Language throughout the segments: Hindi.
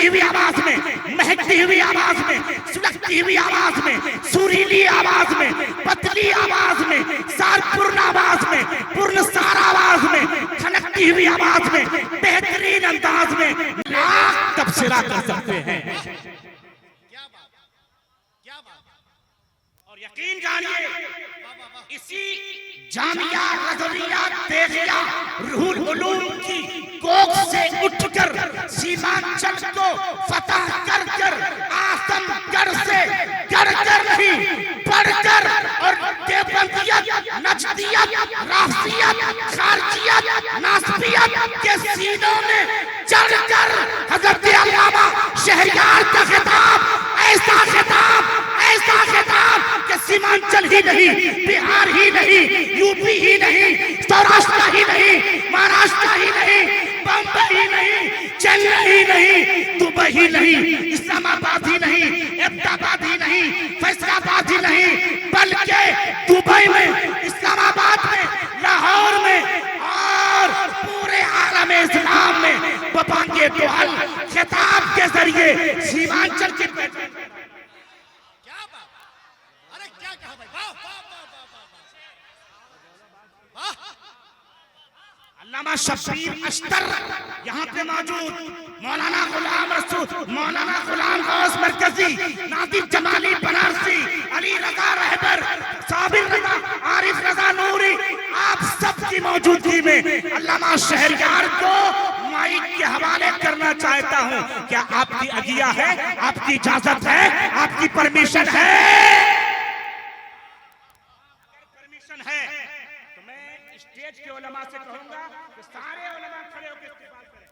सुलगती हुई आवाज में, महकती हुई आवाज में, सुलगती हुई आवाज में, सुरीली आवाज में, पतली आवाज में, सारपूर्ण आवाज में, पूर्ण सार आवाज में, खनकती हुई आवाज में, बेहतरीन अंदाज में लाख तबसरा कर सकते हैं। और यकीन जानिए, इसी जामिया रज़विया तेगिया रूहुल उलूम की कोख से उठकर सीमांचल को फतह कर कर आसमगढ़ से गढ़कर नहीं बढ़कर और देवबंदियत, नजदियत, राफियत, खारजियत, नासबियत के सीनों में चढ़कर हजरत अल्लामा शहरयार का खिताब, ऐसा खिताब कि सीमांचल ही नहीं, बिहार ही नहीं, यूपी ही नहीं, सौराष्ट्र ही नहीं, महाराष्ट्र ही नहीं, बम्बई ही नहीं, चेन्नई ही नहीं, दुबई ही नहीं, इस्लामाबाद ही नहीं, अहमदाबाद ही नहीं, फैसलाबाद ही नहीं, बल्कि दुबई में, इस्लामाबाद में, लाहौर में और पूरे आलम इस्लाम में बपांगे दुआल खिताब के जरिए सीमांचल की अल्लामा शब्बीर अख्तर यहाँ पे मौजूद, मौलाना गुलाम रसूल, मौलाना गुलाम गौस मरकजी, नादिर जमाली बनारसी, अली रजा रहबर, साबिर रजा, आरिफ रजा नूरी, आप सबकी मौजूदगी में अल्लामा शहरयार को माइक के हवाले करना चाहता हूँ। क्या आपकी अगिया है, आपकी इजाजत है, आपकी परमिशन है? परमिशन है तो मैं स्टेज के उलमा से कहूंगा कि सारे उलमा खड़े होकर इस्तेमाल करें।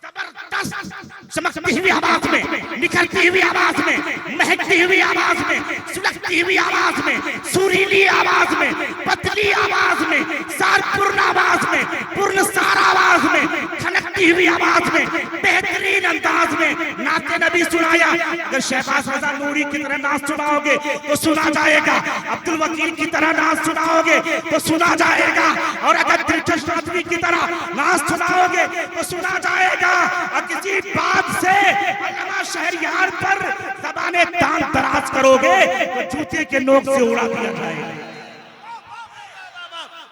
जबरदस्त चमकती हुई आवाज में, निखरती हुई आवाज में, महकती हुई आवाज में, सुलगती हुई आवाज में, सुरीली आवाज में, पतली आवाज में, सारपूर्ण आवाज में, पूर्ण सार आवाज में, खनकती हुई आवाज में, बेहतरीन अंदाज में नाते नबी सुनाया। अगर शहबाज रजा नूरी की तरह नाच सुनाओगे तो सुना जाएगा, अब्दुल वकील की तरह नाच सुनाओगे तो सुना जाएगा, और अगर दिलकश आदमी की तरह नाच सुनाओगे तो सुना जाएगा। और किसी बात से अल्लामा शहरयार पर ज़बाने तान तराज करोगे तो जूते के नोक से उड़ा दिया जाएगा।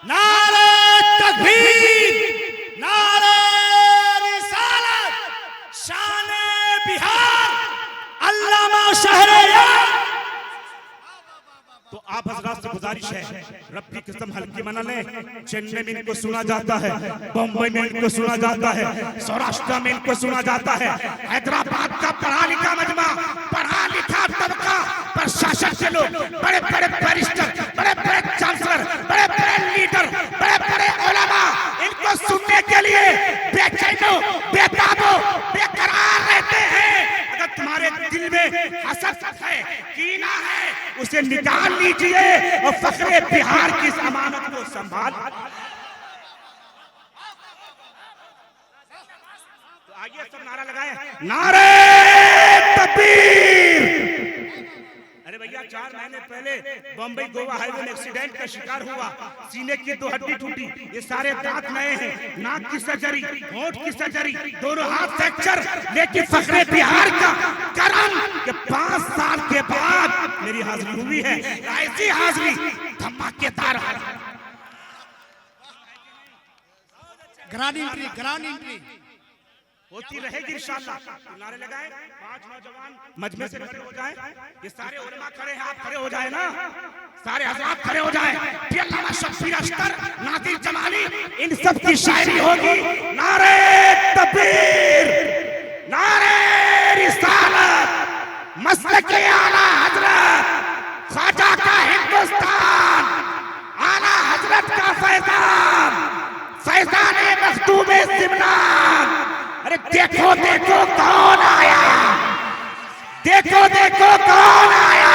नारे तकबीर, नारे रिसालत, शाने बिहार, अल्लामा शहरयार। तो आप हजरात से गुजारिश है, रब की कसम हल्की मना लें। चेन्नई में इनको सुना जाता है, बम्बई में इनको सुना जाता है, सौराष्ट्र में इनको सुना जाता है, हैदराबाद का पढ़ा लिखा मजमा, पढ़ा लिखा तबका, प्रशासन के लोग, बड़े बड़े बैरिस्टर, बड़े बड़े चांसलर, बड़े बड़े लीडर, बड़े बड़े उलमा इनको सुनने के लिए बेचैनो, बेताबो, बेकरार रहते हैं। अगर तुम्हारे दिल में हसद है, कीना है, उसे निकाल लीजिए और फखरे बिहार की इस अमानत को संभाल। तो आइए सब नारा लगाएं, नारे तकबीर। अरे भैया 4 महीने पहले बम्बई गोवा हाईवे में एक्सीडेंट का शिकार हुआ, सीने की 2 हड्डी टूटी, ये सारे दांत नए हैं, नाक की सर्जरी, होंठ की सर्जरी, दोनों हाथ फ्रैक्चर, लेकिन फखरे बिहार का करम कि 5 साल के बाद मेरी हाजिरी हुई है। ऐसी हाजिरी धमाकेदार ग्रांड एंट्री होती रहेगी इंशाअल्लाह। तो नारे लगाए, 5 नौजवान मजमे से खड़े हो जाएं, ये सारे उलमा खड़े हैं, आप खड़े हो जाए ना, सारे हजरात खड़े हो जाएं। फिर अल्लामा शब्बीर अख्तर, नादिर जमाली, इन सब की शायरी होगी। नारे तकबीर, नारे रिसालत, मसलके आला हजरत, ख्वाजा का हिंदुस्तान, आला हजरत का फैजान, फैजान मखदूम सिमनान। अरे देखो देखो कौन आया, देखो देखो कौन आया,